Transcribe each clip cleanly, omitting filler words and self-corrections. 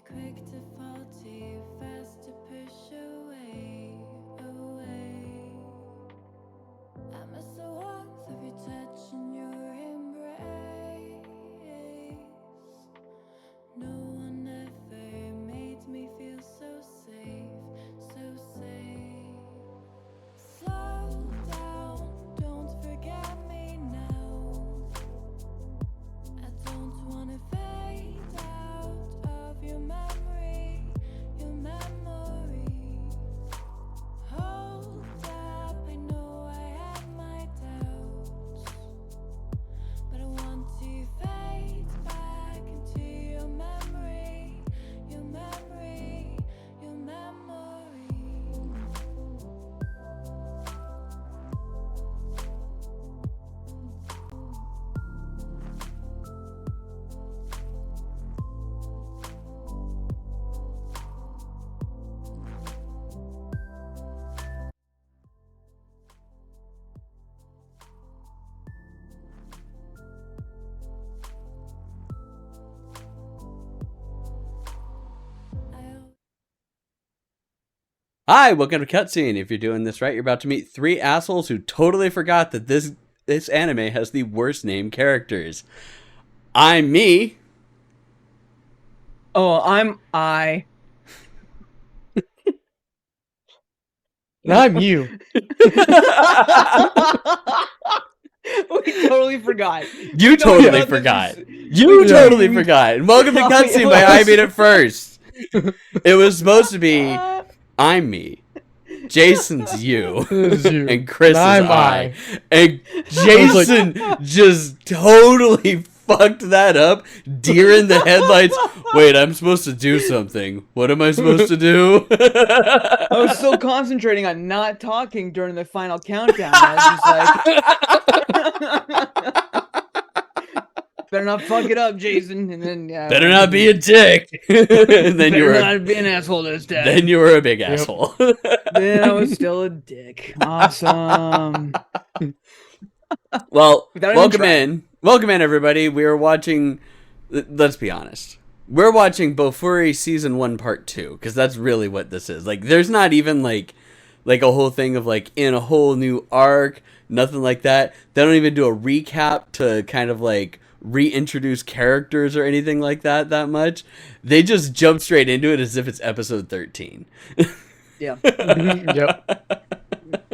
quick to fall too fast to push away, away. I miss the warmth of your touch and your embrace. No one ever made me feel so safe, so safe. Slow down, don't forget me now. I don't wanna fade out of your memory, your memory. Hold up, I know I had my doubts, but I want to fade back into your memory, your memory, your memory. Hi, welcome to Cutscene. If you're doing this right, you're about to meet three assholes who totally forgot that this anime has the worst named characters. I'm me. Oh, I'm I. And I'm you. We totally forgot. You totally about this forgot. is- You we- totally we- forgot. And welcome to Oh, Cutscene it by I was- Made It First. It was supposed to be I'm me, Jason's you, This is you. and Chris is I'm I. And Jason just totally fucked that up. Deer in the headlights. Wait, I'm supposed to do something. What am I supposed to do? I was so concentrating on not talking during the final countdown. I was just like, better not fuck it up, Jason. And then Better not be a dick. And then you better were not be an asshole this time. then you were a big asshole. Then I was still a dick. Awesome. Well, Without even welcome trying. in everybody. We are watching. Let's be honest. We're watching BOFURI season 1 part 2 because that's really what this is. Like, there's not even like a whole thing of like in a whole new arc. Nothing like that. They don't even do a recap to kind of like reintroduce characters or anything like that much. They just jump straight into it as if it's episode 13. Yeah. Yep.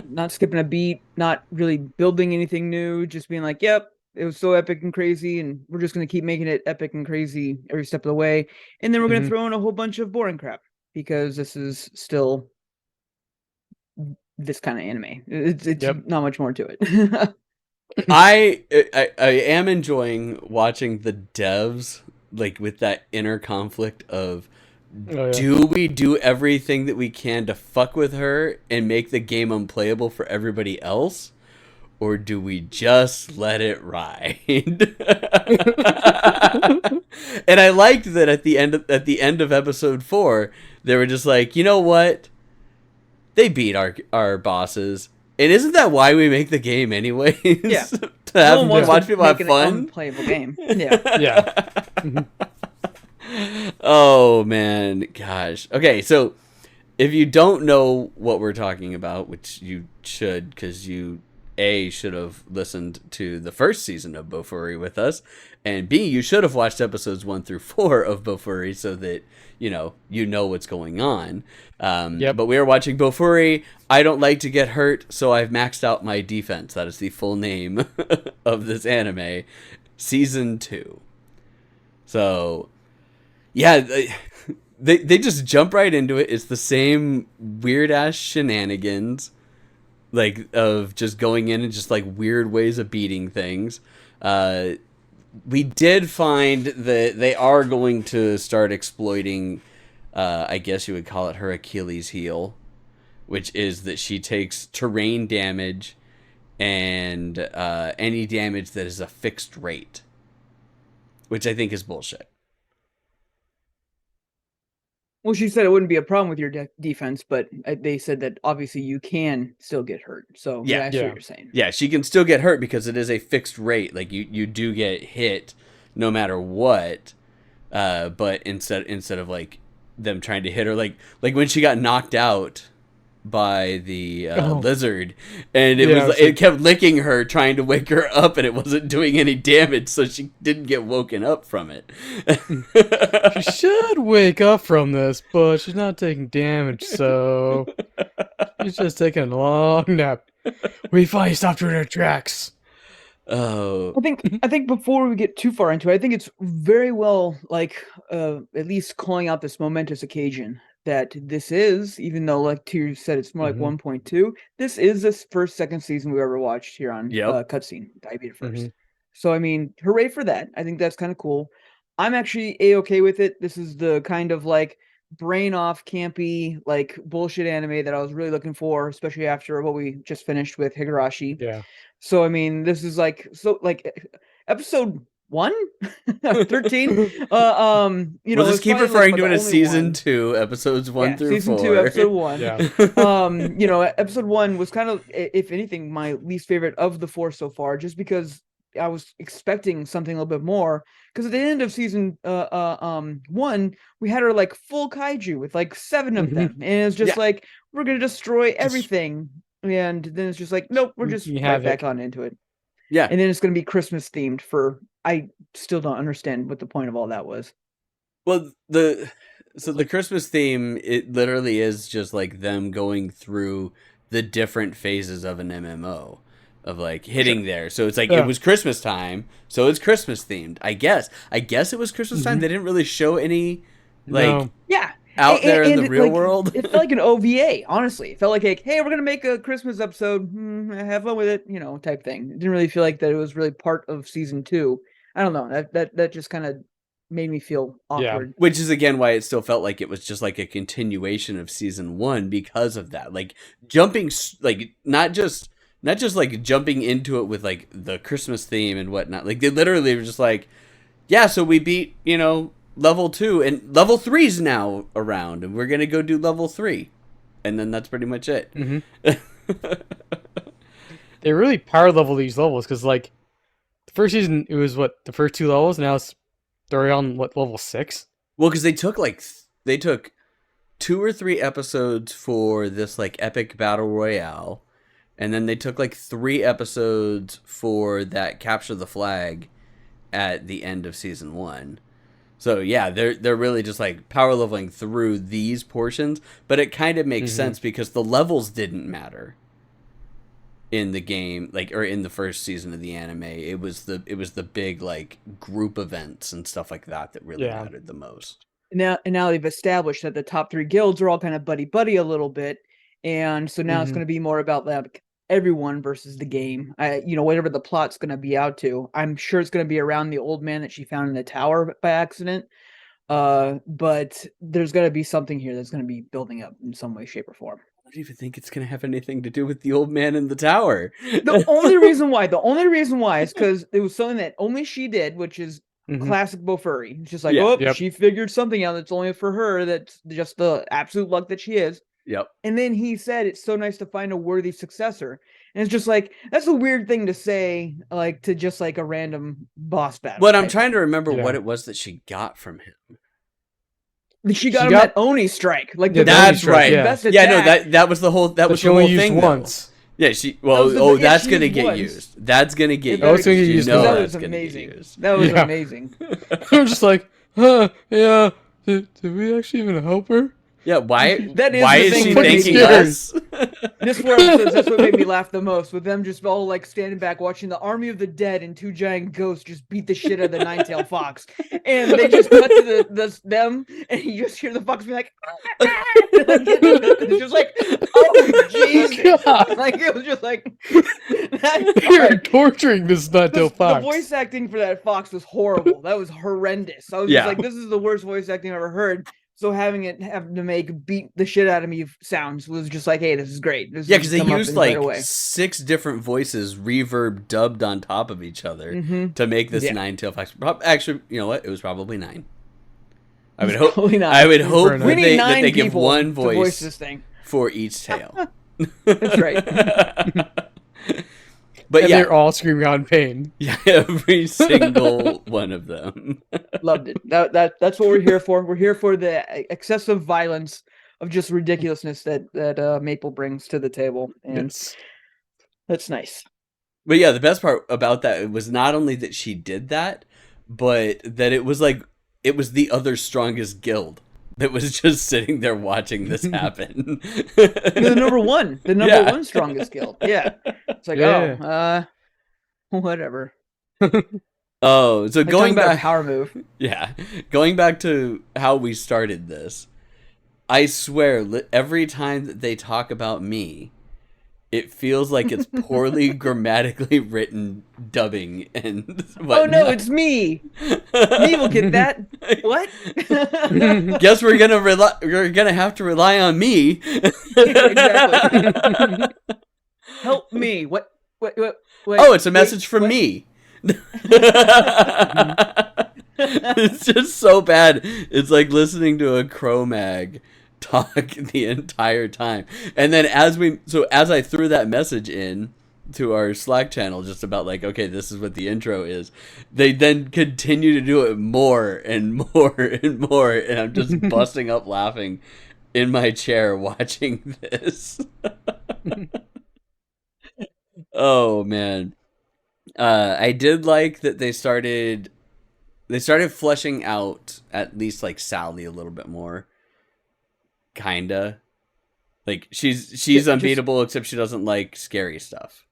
Not skipping a beat, not really building anything new, just being like, yep, it was so epic and crazy, and we're just going to keep making it epic and crazy every step of the way. And then we're going to throw in a whole bunch of boring crap because this is still this kind of anime. It's Yep. not much more to it. I am enjoying watching the devs like with that inner conflict of Oh, yeah. do we do everything that we can to fuck with her and make the game unplayable for everybody else, or do we just let it ride? And I liked that at the end of episode 4, they were just like, you know what? They beat our bosses. And isn't that why we make the game anyways? Yeah. To have No one wants watch to people have make an fun. unplayable game. Yeah. Yeah. Oh man, gosh. Okay, so if you don't know what we're talking about, which you should, because you should have listened to the first season of BOFURI with us, and B, you should have watched episodes 1 through 4 of BOFURI so that you know what's going on. Yep. But we are watching BOFURI. I don't like to get hurt, so I've maxed out my defense. That is the full name of this anime, season 2. So yeah, they just jump right into it. It's the same weird ass shenanigans, like of just going in and just like weird ways of beating things. We did find that they are going to start exploiting, I guess you would call it her Achilles heel, which is that she takes terrain damage and any damage that is a fixed rate, which I think is bullshit. Well, she said it wouldn't be a problem with your defense, but they said that obviously you can still get hurt. So yeah, I see what you're saying. Yeah, she can still get hurt because it is a fixed rate. Like you do get hit no matter what. But instead of like them trying to hit her, like when she got knocked out by the lizard, and it kept licking her, trying to wake her up, and it wasn't doing any damage, so she didn't get woken up from it. She should wake up from this, but she's not taking damage, so she's just taking a long nap. We finally stopped her in her tracks. Oh, I think before we get too far into it, I think it's very well, like, at least calling out this momentous occasion that this is, even though, like Tier said, it's more like 1.2. This is the first second season we've ever watched here on Cutscene. I beat it 1st. So I mean, hooray for that! I think that's kind of cool. I'm actually a-okay with it. This is the kind of like brain off, campy, like bullshit anime that I was really looking for, especially after what we just finished with Higurashi. Yeah. So I mean, this is like episode 1, 13. You know, we'll just keep referring to it as season 2, episodes 1 through 4. Season 2, episode 1. Yeah. You know, episode 1 was kind of, if anything, my least favorite of the 4 so far, just because I was expecting something a little bit more. Because at the end of season 1, we had her like full kaiju with like 7 of them, and it's just like, we're gonna destroy everything. And then it's just like, nope, we're just right back on into it. Yeah. And then it's going to be Christmas themed I still don't understand what the point of all that was. Well, the Christmas theme, it literally is just like them going through the different phases of an MMO of like hitting there. So it's like, it was Christmas time, so it's Christmas themed. I guess it was Christmas time. They didn't really show any out there in the real world. It felt like an OVA, honestly. It felt like, hey, we're gonna make a Christmas episode. Have fun with it, you know, type thing. It didn't really feel like that it was really part of season 2. I don't know. That just kind of made me feel awkward. Yeah. Which is again why it still felt like it was just like a continuation of season 1 because of that. Like jumping, like not just like jumping into it with like the Christmas theme and whatnot. Like they literally were just like, yeah, so we beat, you know, level 2 and level 3's now around and we're gonna go do level 3, and then that's pretty much it. They really power level these levels, because like the first season it was the first 2 levels, now they're on level 6. Well, because they took 2 or 3 episodes for this like epic battle royale, and then they took like 3 episodes for that capture the flag at the end of season 1. So yeah, they're really just like power leveling through these portions, but it kind of makes sense because the levels didn't matter in the game, like, or in the first season of the anime. It was the big like group events and stuff like that really mattered the most. Now they've established that the top 3 guilds are all kind of buddy a little bit, and so now it's going to be more about like everyone versus the game. You know, whatever the plot's going to be out to. I'm sure it's going to be around the old man that she found in the tower by accident. But there's going to be something here that's going to be building up in some way, shape, or form. I don't even think it's going to have anything to do with the old man in the tower. The only reason why is because it was something that only she did, which is classic BOFURI. It's just like, she figured something out that's only for her. That's just the absolute luck that she is. Yep. And then he said, it's so nice to find a worthy successor. And it's just like, that's a weird thing to say, like, to just like a random boss battle. But I'm trying to remember what it was that she got from him. She got him that Oni strike. Like, that's right. Yeah, no, that was the whole thing. Once. Yeah, that's gonna get used. That's gonna get used. That's gonna get used. That was amazing. That was amazing. I'm just like, yeah. Did we actually even help her? Yeah, why that is why the is thing she that made thanking me us? This episodes, that's what made me laugh the most, with them just all like standing back watching the army of the dead and 2 giant ghosts just beat the shit out of the 9-tailed fox. And they just cut to them, and you just hear the fox be like, it's just like, oh Jesus. Like, it was just like you're torturing this 9-tailed fox. The voice acting for that fox was horrible. That was horrendous. I was just like, this is the worst voice acting I've ever heard. So having to make beat the shit out of me sounds was just like, hey, this is great. Because they used like 6 different voices reverb dubbed on top of each other to make this 9-tailed fox. Actually, you know what? It was probably 9. I would hope. I would hope that they give one voice this thing for each tail. That's right. But and yeah, they're all screaming out in pain. yeah, every single one of them. Loved it. That's what we're here for. We're here for the excessive violence of just ridiculousness that Maple brings to the table, and Yes. that's nice. But yeah, the best part about that was not only that she did that, but that it was the other strongest guild that was just sitting there watching this happen. The number one Yeah. strongest guild. Yeah, it's like Yeah. whatever. Oh, so Like going talking about a back, power move. yeah, going back to how we started this, I swear, every time that they talk about me, it feels like it's poorly grammatically written dubbing and whatnot. Oh no, it's me. Me will get that. What? Guess we're gonna have to rely on me. Exactly. Help me. What? Oh, it's a message from me. It's just so bad. It's like listening to a Cro-Mag talk the entire time. And then as I threw that message in to our Slack channel just about like, okay, this is what the intro is, they then continue to do it more and more and more, and I'm just busting up laughing in my chair watching this. Oh man. I did like that they started fleshing out at least like Sally a little bit more. Kinda. Like she's unbeatable, except she doesn't like scary stuff.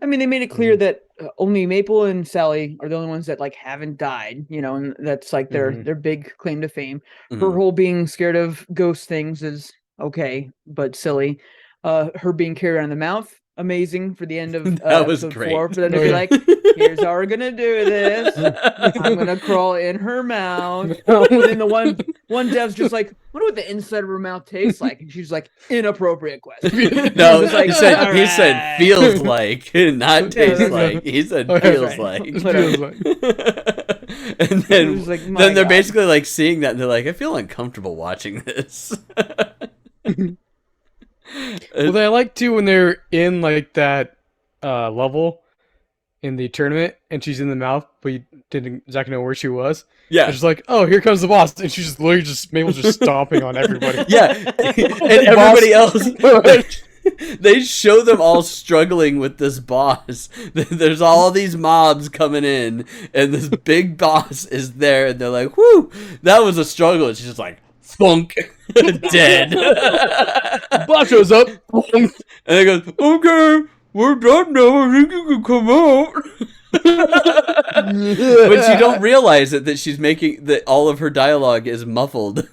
I mean, they made it clear that only Maple and Sally are the only ones that like haven't died, and that's like their big claim to fame. Her whole being scared of ghost things is okay, but silly. Her being carried around the mouth, amazing for the end of That was episode great. 4 for them to be like, here's how we're gonna do this. I'm gonna crawl in her mouth. And then the one dev's just like, wonder what the inside of her mouth tastes like, and she's like, inappropriate question. No, was like, he said "Alright." feels like, not tastes that's like. right. He said Oh, feels right. like. Whatever. Feels like. And It then was like, my then they're God. basically like seeing that and they're like, I feel uncomfortable watching this. Well, I like too when they're in like that level in the tournament, and she's in the mouth, but you didn't exactly know where she was. Yeah. It's just like, oh, here comes the boss, and she's just literally Mabel's just stomping on everybody. Yeah, and everybody else, they show them all struggling with this boss. There's all these mobs coming in, and this big boss is there, and they're like, "Whoo, that was a struggle." And she's just like, "Thunk, dead." Boss shows up. And they goes, "Okay, we're done now. I think you can come out." But you don't realize it, that she's making that all of her dialogue is muffled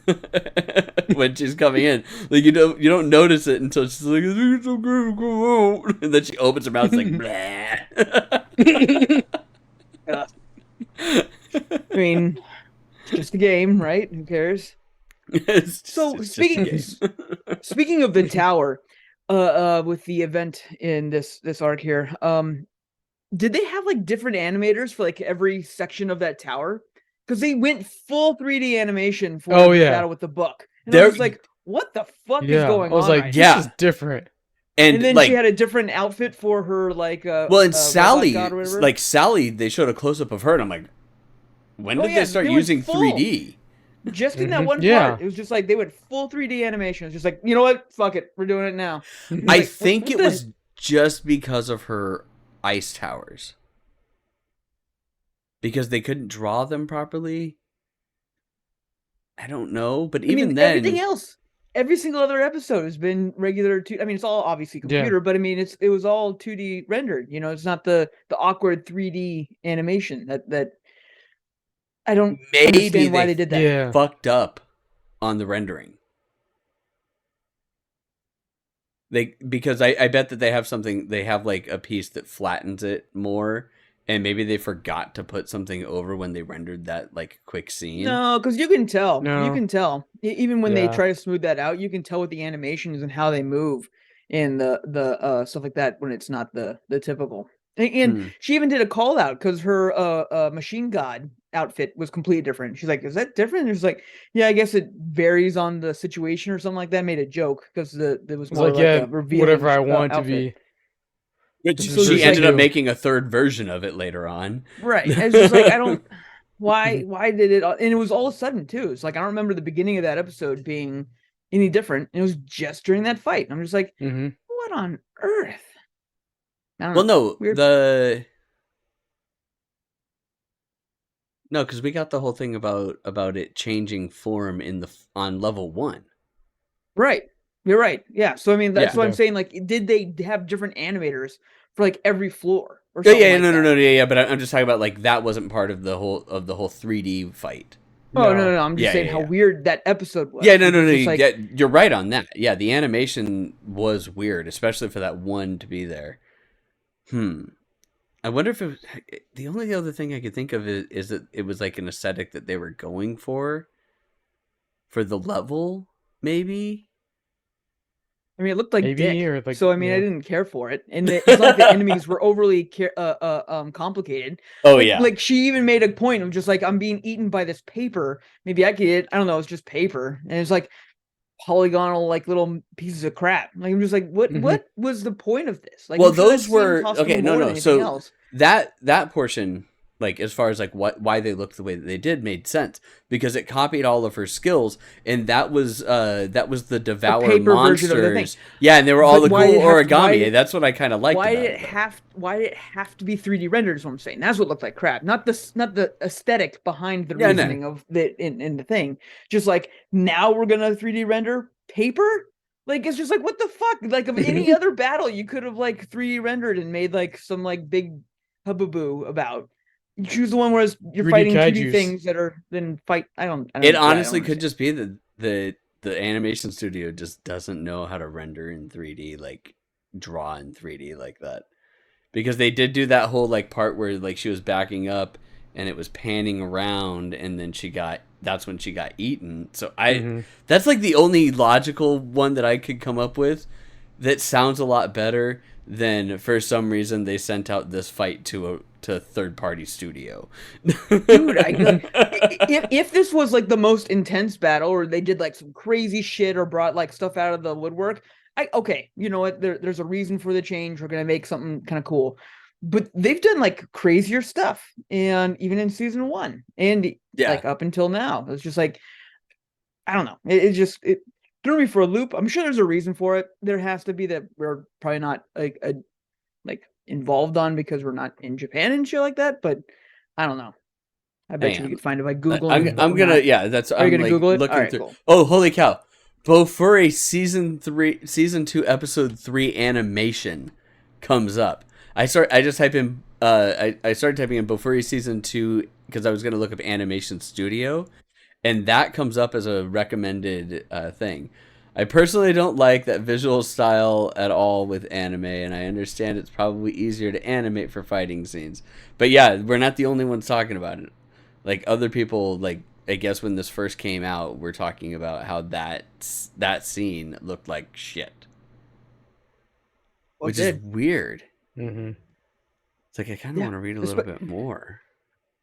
when she's coming in. Like you don't notice it until she's like, "I think it's okay to come out," and then she opens her mouth like, "Blah." I mean, it's just a game, right? Who cares? So speaking of the tower, with the event in this arc here, did they have like different animators for like every section of that tower? Because they went full 3D animation for the battle with the book, and I was like, "What the fuck is going on?" I was like, right "This is different." And then like, she had a different outfit for her, like well, and Sally, like Sally, they showed a close up of her, and I'm like, when did they start using 3D? Just in that one part, it was just like they went full 3D animation. It's just like, you know what? Fuck it, we're doing it now. I think it was just because of her ice towers, because they couldn't draw them properly. I don't know, but even then, everything else, every single other episode has been regular. I mean, it's all obviously computer, but I mean, it was all 2D rendered. It's not the awkward 3D animation that. I don't understand why they did that. Yeah. Fucked up on the rendering. Because I bet that they have like a piece that flattens it more, and maybe they forgot to put something over when they rendered that like quick scene. No, because you can tell. No. You can tell. Even when they try to smooth that out, you can tell with the animations and how they move and the stuff like that when it's not the typical. And she even did a call out because her machine god outfit was completely different. She's like, "Is that different?" And she's like, "Yeah, I guess it varies on the situation or something like that." Made a joke because there was more like a revealing whatever I want outfit. to be. Which This is she just ended like- up making a third version of it later on. Right. And it's just like I don't. Why did it? And it was all of a sudden too. It's like I don't remember the beginning of that episode being any different. And it was just during that fight. And I'm just like, Mm-hmm. what on earth? I don't Well, know. no, no, because we got the whole thing about it changing form on level 1. Right. You're right. Yeah. So I mean, that's Yeah. what I'm Yeah. saying. Like, did they have different animators for like every floor or Yeah, something? yeah, like no, that? no, yeah. But I'm just talking about like that wasn't part of the whole 3D fight. Oh no. I'm just Yeah, saying yeah, how yeah. weird that episode was. Yeah, no, It no, was no. just like, Yeah, you're right on that. Yeah, the animation was weird, especially for that one to be there. I wonder if it was, the only other thing I could think of is that it was like an aesthetic that they were going for the level, maybe. I mean, it looked like Maybe, dick. or, like, So I mean, I yeah. didn't care for it, and it's not like the enemies were overly complicated. Oh Like, yeah, like she even made a point of just like I'm being eaten by this paper. Maybe I could. I don't know. It's just paper, and it's like polygonal, like little pieces of crap. Like I'm just like, what? Mhm. What was the point of this? Like, well, I'm sure that those scene were cost them okay. No, more than no. anything So else. that portion, like as far as like why they looked the way that they did, made sense because it copied all of her skills, and that was the devour paper version of the thing. monsters. Yeah, and they were all But the why cool did it have to- why origami. did- That's what I kind of liked. Why about did it have? Why did it have to be 3D rendered? Is what I'm saying. That's what looked like crap. Not the aesthetic behind the Yeah, no. reasoning of the in the thing. Just like now we're gonna 3D render paper. Like it's just like what the fuck? Like of any other battle, you could have like 3D rendered and made like some like big hubbub about. You choose the one where you're 3D fighting 2D kaijus. things that are then fight. I don't. It yeah, I honestly don't could understand. just be that the animation studio just doesn't know how to render in 3D, like draw in 3D like that. Because they did do that whole like part where like she was backing up and it was panning around and then that's when she got eaten. So that's like the only logical one that I could come up with that sounds a lot better than for some reason they sent out this fight to a third party studio. Dude, if this was like the most intense battle or they did like some crazy shit or brought like stuff out of the woodwork, okay, you know what, there's a reason for the change. We're gonna make something kind of cool. But they've done like crazier stuff, and even in season 1 and like up until now, it's just like I don't know, it threw me for a loop. I'm sure there's a reason for it. There has to be, that we're probably not like involved on because we're not in Japan and shit like that, but I don't know. I bet you we could find it by Googling. I'm gonna, yeah, that's, Are you gonna like Google it? looking All right, through. cool. Oh, holy cow. BOFURI season 2, episode 3 animation comes up. I just type in, I started typing in BOFURI season 2 because I was going to look up animation studio, and that comes up as a recommended thing. I personally don't like that visual style at all with anime, and I understand it's probably easier to animate for fighting scenes. But yeah, we're not the only ones talking about it. Like other people, like I guess when this first came out, we're talking about how that scene looked like shit, which is weird. Mm-hmm. It's like I kind of want to read a little bit more.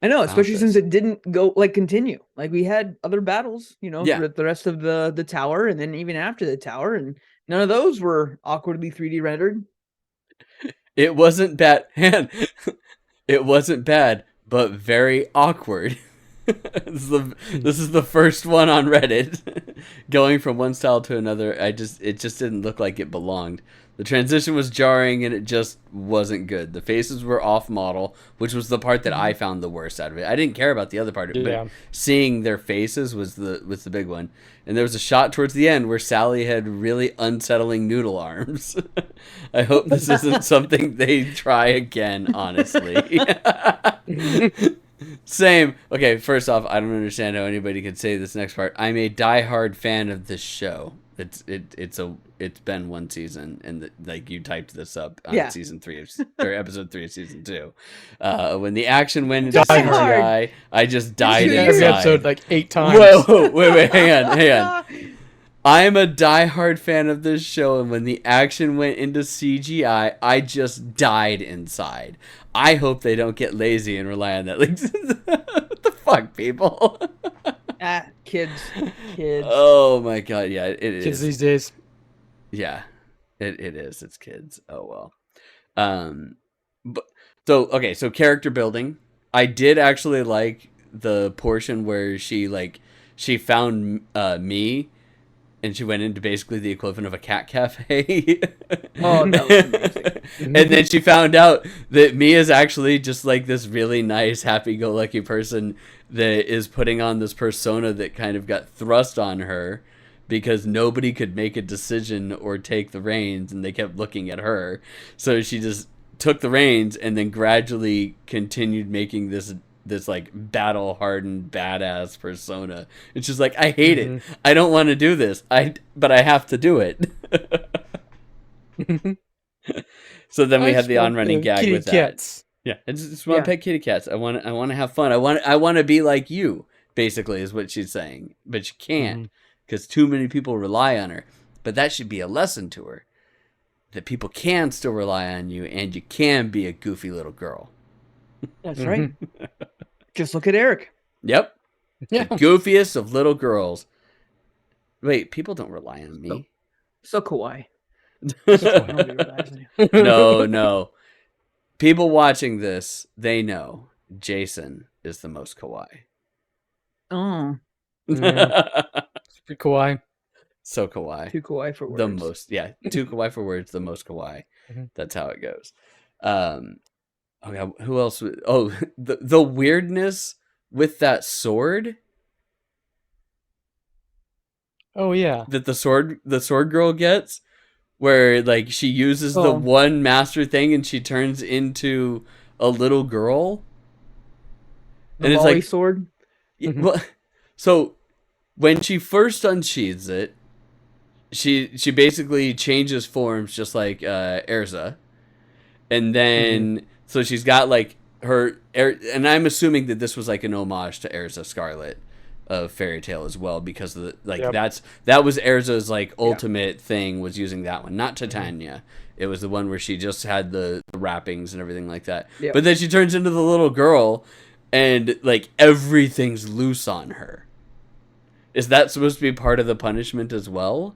I know, about especially since this. it didn't go like continue. Like we had other battles, you know, Yeah. for the rest of the tower, and then even after the tower, and none of those were awkwardly 3D rendered. It wasn't bad. It wasn't bad, but very awkward. This is the first one on Reddit. Going from one style to another, it just didn't look like it belonged. The transition was jarring and it just wasn't good. The faces were off model, which was the part that I found the worst out of it. I didn't care about the other part, Yeah. but seeing their faces was the big one. And there was a shot towards the end where Sally had really unsettling noodle arms. I hope this isn't something they try again, honestly. Same. Okay, first off, I don't understand how anybody could say this next part. I'm a diehard fan of this show. It's been one season, and like you typed this up on season 3 or episode 3 of season 2. When the action went into CGI, I just died Every inside. Every episode like 8 times. Whoa, wait, hang on. I'm a diehard fan of this show, and when the action went into CGI, I just died inside. I hope they don't get lazy and rely on that. Like, what the fuck, people? Kids. Oh my god, yeah, it is. Kids these days. Yeah, it is. It's kids. Oh well. But so character building. I did actually like the portion where she found me, and she went into basically the equivalent of a cat cafe. Oh, that was amazing. And then she found out that me is actually just like this really nice, happy-go-lucky person that is putting on this persona that kind of got thrust on her because nobody could make a decision or take the reins, and they kept looking at her. So she just took the reins and then gradually continued making this like battle hardened badass persona. It's just like, I hate it. I don't want to do this. But I have to do it. So then we had the on running gag with that. Cats. Yeah, it's want to pet kitty cats. I want to have fun. I want to be like you. Basically, is what she's saying, but she can't because too many people rely on her. But that should be a lesson to her that people can still rely on you, and you can be a goofy little girl. That's right. Just look at Eric. Yep. Yeah. The goofiest of little girls. Wait, people don't rely on me. So kawaii. No. People watching this, they know Jason is the most kawaii. Oh, Super kawaii. So kawaii. too kawaii for words. The most, too kawaii for words, the most kawaii. That's how it goes. Okay, who else? Oh, the weirdness with that sword. Oh yeah. That the sword girl gets, where like she uses the one master thing and she turns into a little girl. The and it's volley like sword. Well, so when she first unsheathes it, she basically changes forms just like Erza, and then so she's got like her, and I'm assuming that this was like an homage to Erza Scarlet of Fairy Tail as well, because of the, that was Erza's like ultimate thing, was using that one, not Titania. It was the one where she just had the wrappings and everything like that. Yep. But then she turns into the little girl, and like everything's loose on her. Is that supposed to be part of the punishment as well?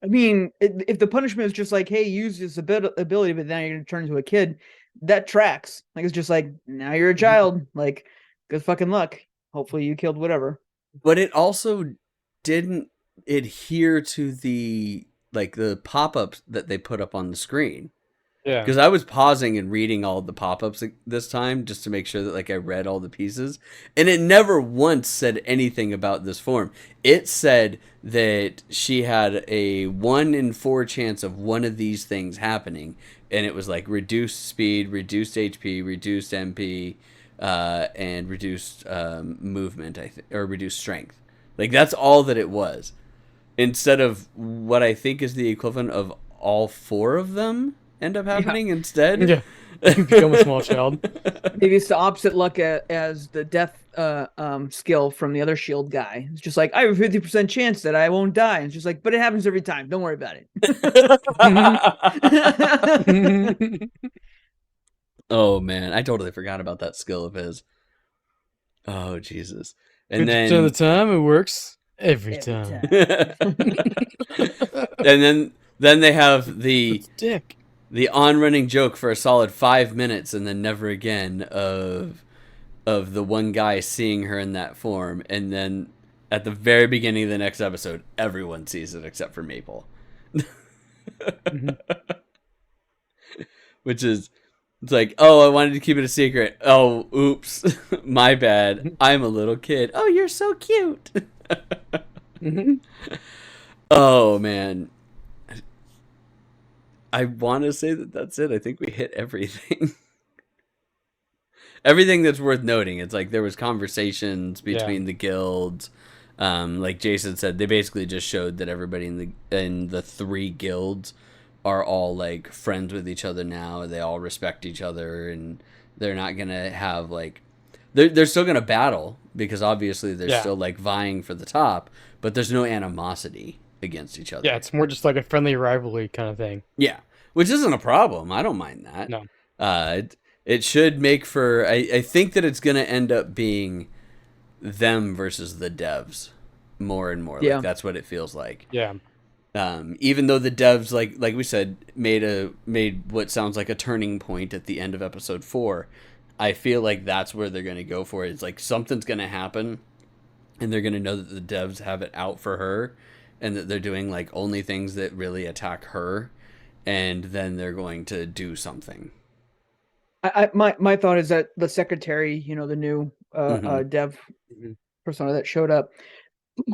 I mean, if the punishment is just like, hey, use this ability, but then you're going to turn into a kid, that tracks. Like, it's just like, now you're a child. Like, good fucking luck. Hopefully you killed whatever. But it also didn't adhere to the pop-ups that they put up on the screen. Yeah. Because I was pausing and reading all the pop-ups this time just to make sure that like I read all the pieces, and it never once said anything about this form. It said that she had a 1 in 4 chance of one of these things happening, and it was like reduced speed, reduced HP, reduced MP, and reduced movement, or reduced strength. Like, that's all that it was, instead of what I think is the equivalent of all 4 of them end up happening instead. Yeah. You become a small child. Maybe it's the opposite luck as the death skill from the other shield guy. It's just like, I have a 50% chance that I won't die. And it's just like, but it happens every time. Don't worry about it. Oh man, I totally forgot about that skill of his. Oh Jesus! And 50% then of the time it works every time. and then they have the Dick. on-running joke for a solid 5 minutes, and then never again of the one guy seeing her in that form, and then at the very beginning of the next episode, everyone sees it except for Maple. Which is, it's like, oh, I wanted to keep it a secret. Oh, oops, my bad. I'm a little kid. Oh, you're so cute. Oh man. I want to say that that's it. I think we hit everything. Everything that's worth noting. It's like there was conversations between the guilds. Like Jason said, they basically just showed that everybody in the 3 guilds are all like friends with each other now. They all respect each other, and they're not gonna have like they're still gonna battle, because obviously they're still like vying for the top, but there's no animosity against each other. Yeah, it's more just like a friendly rivalry kind of thing. Yeah, which isn't a problem. I don't mind that. No. It should make for... I think that it's going to end up being them versus the devs more and more. Yeah. Like, that's what it feels like. Yeah. Even though the devs, like we said, made what sounds like a turning point at the end of episode 4, I feel like that's where they're going to go for it. It's like something's going to happen, and they're going to know that the devs have it out for her, and that they're doing like only things that really attack her, and then they're going to do something. My thought is that the secretary, the new dev persona that showed up,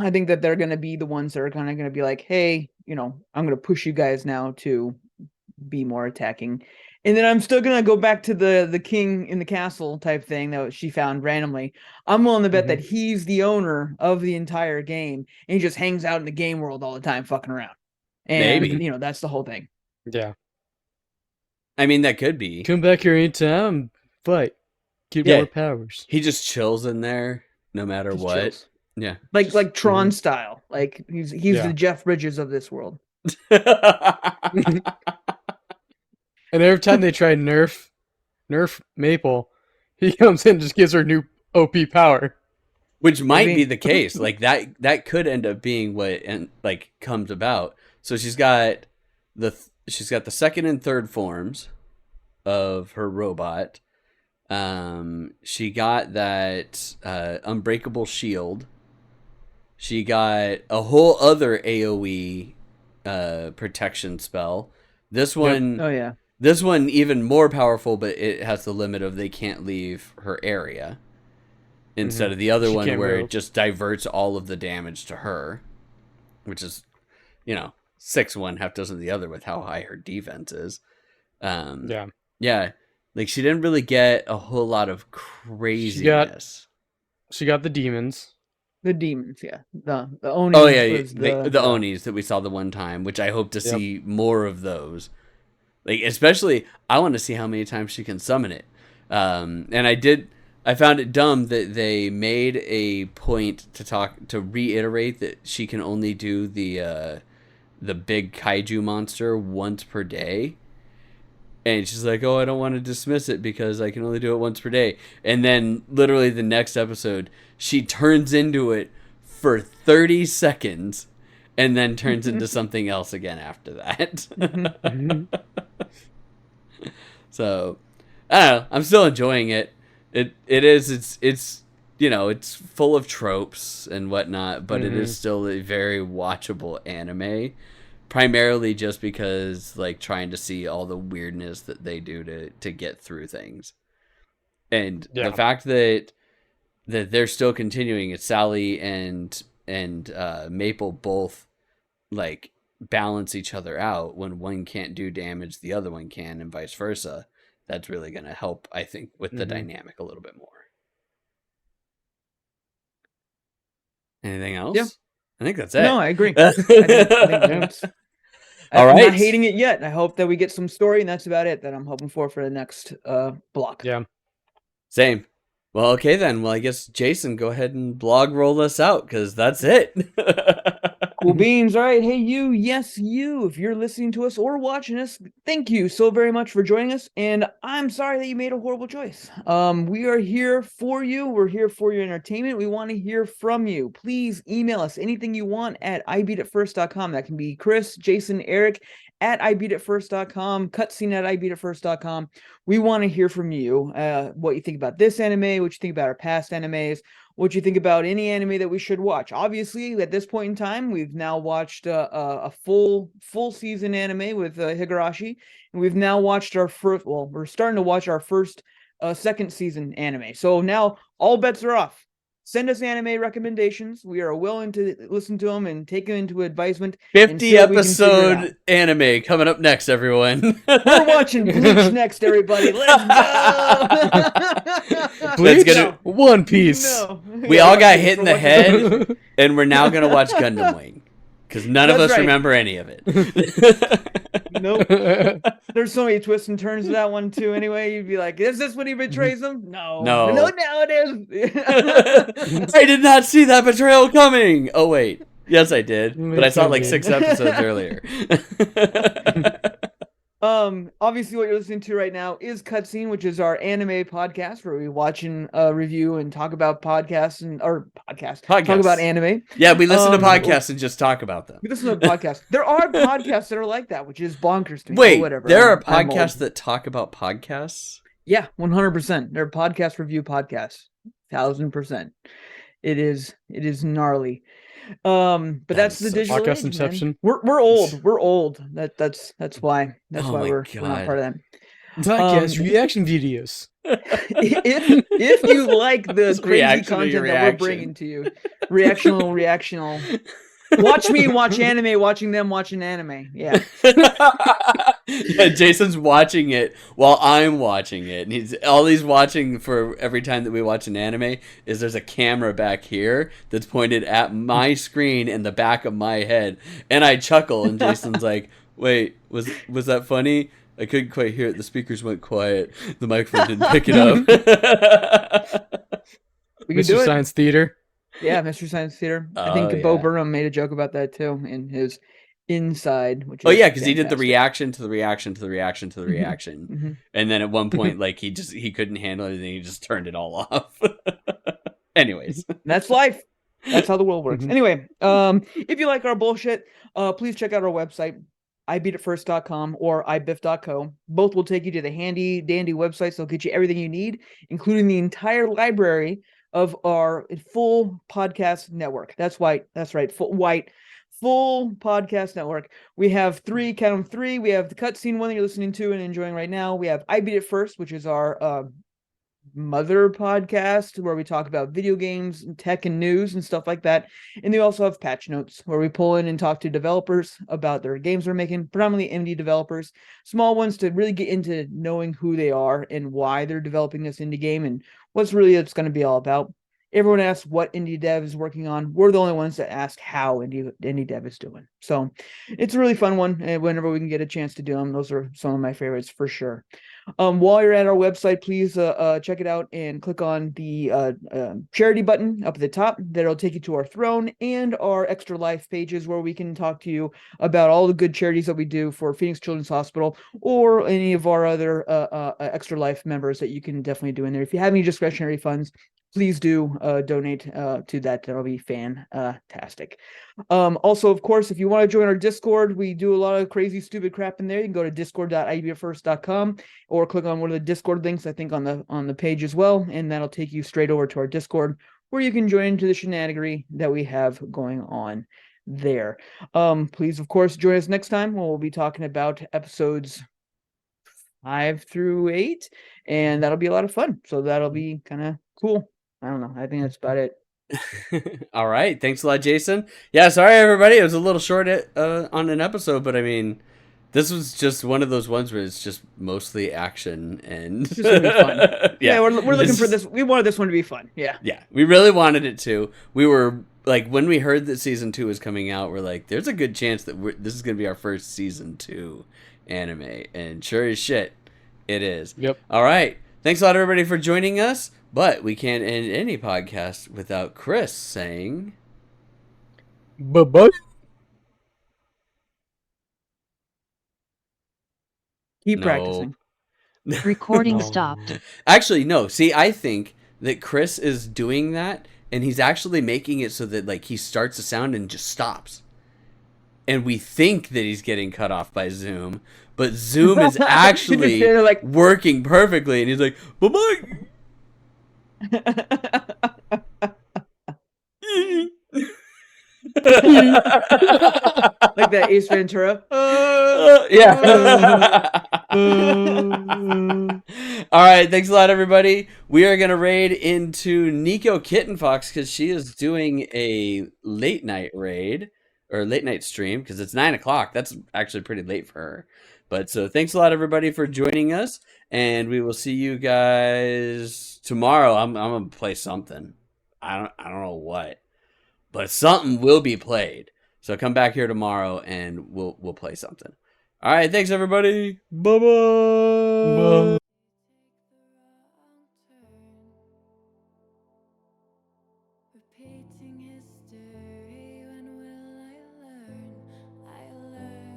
I think that they're going to be the ones that are kind of going to be like, hey, I'm going to push you guys now to be more attacking. And then I'm still going to go back to the king in the castle type thing that she found randomly. I'm willing to bet that he's the owner of the entire game, and he just hangs out in the game world all the time fucking around. And, Maybe. That's the whole thing. Yeah. I mean, that could be. Come back here anytime, fight. Get more powers. He just chills in there no matter Just what. chills. Yeah. Like Tron style. Like he's Yeah. the Jeff Bridges of this world. And every time they try nerf Maple, he comes in and just gives her new OP power. Which might Maybe. be the case. Like that could end up being what comes about. So she's got the second and third forms of her robot. She got that unbreakable shield. She got a whole other AoE protection spell. This one, Oh yeah. This one even more powerful, but it has the limit of they can't leave her area. Instead of the other She one can't where move. it just diverts all of the damage to her, which is, 6-1, half dozen the other with how high her defense is. Yeah. Yeah, like she didn't really get a whole lot of craziness. She got the demons. The demons, yeah. The Oni. Oh yeah, was the Onis that we saw the one time, which I hope to Yep. see more of those. Like especially, I want to see how many times she can summon it. And I found it dumb that they made a point to reiterate that she can only do the big kaiju monster once per day. And she's like, oh, I don't want to dismiss it because I can only do it once per day. And then literally the next episode, she turns into it for 30 seconds and then turns into something else again after that. So, I don't know. I'm still enjoying it. It's full of tropes and whatnot, but it is still a very watchable anime. Primarily just because, like, trying to see all the weirdness that they do to get through things. And Yeah. the fact that they're still continuing, it's Sally and Maple both, like, balance each other out. When one can't do damage, the other one can, and vice versa. That's really going to help, I think, with the dynamic a little bit more. Anything else? Yeah. I think that's it. No, I agree. I think that's- All I'm right. not hating it yet. I hope that we get some story, and that's about it that I'm hoping for the next block. Yeah. Same. Well, okay then. Well, I guess Jason, go ahead and blog roll us out because that's it. Cool beans. All right. Hey, you. Yes, you. If you're listening to us or watching us, thank you so very much for joining us. And I'm sorry that you made a horrible choice. We are here for you. We're here for your entertainment. We want to hear from you. Please email us anything you want at ibeatitfirst.com. That can be Chris, Jason, Eric at ibeatitfirst.com, cutscene at ibeatitfirst.com. We want to hear from you. What you think about this anime, what you think about our past animes, what you think about any anime that we should watch. Obviously, at this point in time, we've now watched a full season anime with Higurashi, and we've now watched our first. Well, we're starting to watch our first second season anime. So now all bets are off. Send us anime recommendations. We are willing to listen to them and take them into advisement. 50 until we can figure it out. episode anime coming up next, everyone. We're watching Bleach next, everybody. Let's go. Bleach? gonna- One Piece. No. We Yeah, all One got Piece. hit in We're the watching- head, and we're now going to watch Gundam Wing. Because none of That's us right. remember any of it. Nope. There's so many twists and turns to that one too. Anyway, you'd be like, "Is this when he betrays them?" No, No. no, it is. I did not see that betrayal coming. Oh, wait. Yes, I did. But I saw it like Maybe. 6 episodes earlier. Obviously what you're listening to right now is Cutscene, which is our anime podcast where we watch and review and talk about talk about anime. Yeah, we listen to Um, podcasts and just talk about them. We listen to podcasts. There are podcasts that are like that, which is bonkers to me. Wait, whatever. there are I'm old. podcasts that talk about podcasts? Yeah, 100%. They're podcast review podcasts. 1000%. It is gnarly. But That that's is the so digital Podcast age, Inception. man. We're old. We're old. That's why. That's Oh why my we're not God. part of that. Podcast reaction videos. If you like the It's crazy reaction to your content that we're reaction. bringing to you, reactional. Watch me watch anime, watching them watch an anime. Yeah. Yeah, Jason's watching it while I'm watching it, and he's watching for every time that we watch an anime is there's a camera back here that's pointed at my screen and the back of my head, and I chuckle, and Jason's like, "Wait, was that funny? I couldn't quite hear it. The speakers went quiet. The microphone didn't pick it up." We can do Mr. it. Science Theater. Yeah, Mystery Science Theater. I Oh, think Bo yeah. Burnham made a joke about that too in his Inside, which is Oh yeah, because he did the fantastic. reaction to the reaction to the reaction to the reaction, Mhm. and then at one point, like he couldn't handle it, and he just turned it all off. Anyways, That's life. That's how the world works. Mhm. Anyway, if you like our bullshit, please check out our website, ibeatitfirst.com or ibiff.co. Both will take you to the handy dandy websites. They'll get you everything you need, including the entire library of our full podcast network. That's right, full podcast network. We have count them three. We have the Cutscene one that you're listening to and enjoying right now. We have I Beat It First, which is our mother podcast where we talk about video games and tech and news and stuff like that. And they also have Patch Notes where we pull in and talk to developers about their games they're making, predominantly indie developers, small ones to really get into knowing who they are and why they're developing this indie game and what's really it's going to be all about. Everyone asks what indie dev is working on. We're the only ones that ask how indie dev is doing. So it's a really fun one. And whenever we can get a chance to do them, those are some of my favorites for sure. While you're at our website, please check it out and click on the charity button up at the top. That'll take you to our throne and our Extra Life pages where we can talk to you about all the good charities that we do for Phoenix Children's Hospital or any of our other Extra Life members that you can definitely do in there. If you have any discretionary funds, please do donate to that. That'll be fantastic. Also, of course, if you want to join our Discord, we do a lot of crazy, stupid crap in there. You can go to discord.ibeatitfirst.com or click on one of the Discord links, I think, on the page as well, and that'll take you straight over to our Discord where you can join into the shenanigery that we have going on there. Please, of course, join us next time when we'll be talking about episodes 5 through 8, and that'll be a lot of fun. So that'll be kind of cool. I don't know. I think that's about it. all right. Thanks a lot, Jason. Yeah, sorry everybody. It was a little short on an episode, but I mean, this was just one of those ones where it's just mostly action and It's just gonna be fun. yeah, we're looking It's for this. We wanted this one to be fun. Yeah. Yeah, we really wanted it to. We were like, when we heard that season 2 was coming out, we're like, there's a good chance that this is going to be our first season 2 anime. And sure as shit, it is. Yep. All right. Thanks a lot, everybody, for joining us. But we can't end any podcast without Chris saying... Bye-bye. Keep No. practicing. Recording No. stopped. Actually, no. See, I think that Chris is doing that, and he's actually making it so that like he starts a sound and just stops. And we think that he's getting cut off by Zoom, but Zoom is actually They're like- working perfectly, and he's like, bye-bye. Like that Ace Ventura. Yeah. All right. Thanks a lot, everybody. We are going to raid into Nico Kitten Fox because she is doing a late night raid or late night stream because it's 9 o'clock. That's actually pretty late for her. But so thanks a lot, everybody, for joining us. And we will see you guys tomorrow. I'm going to play something. I don't know what, but something will be played. So come back here tomorrow and we'll play something. All right, thanks everybody. Bye-bye. Bye. Repeating history, when will I learn?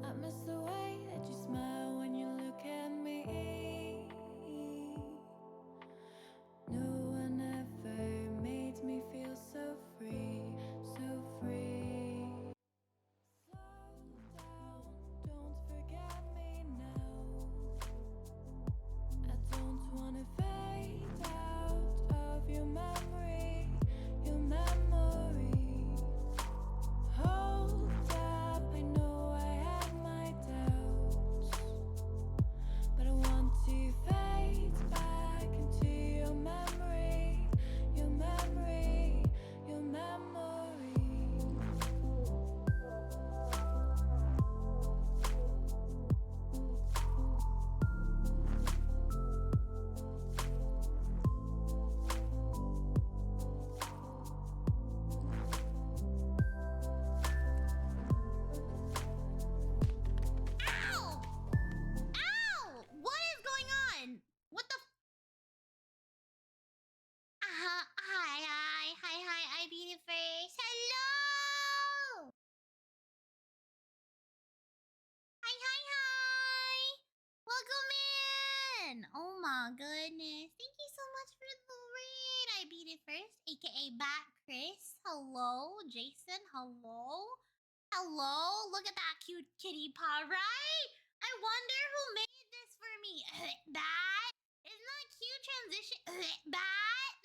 I miss the way Jason! Oh my goodness. Thank you so much for the raid. I beat it first, aka Bat Chris. Hello, Jason. Hello. Hello. Look at that cute kitty paw, right? I wonder who made this for me. Bat? Isn't that cute transition? Bat?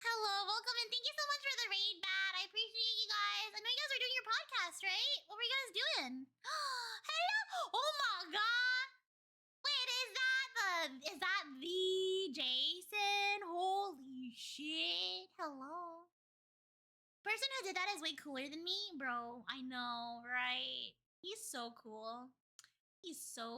Hello, welcome, and thank you so much for the raid, Bat. I appreciate you guys. I know you guys are doing your podcast, right? What were you guys doing? Hello! Oh my god! Wait, is that the Jason? Holy shit! Hello. Person who did that is way cooler than me, bro. I know, right? He's so cool. He's so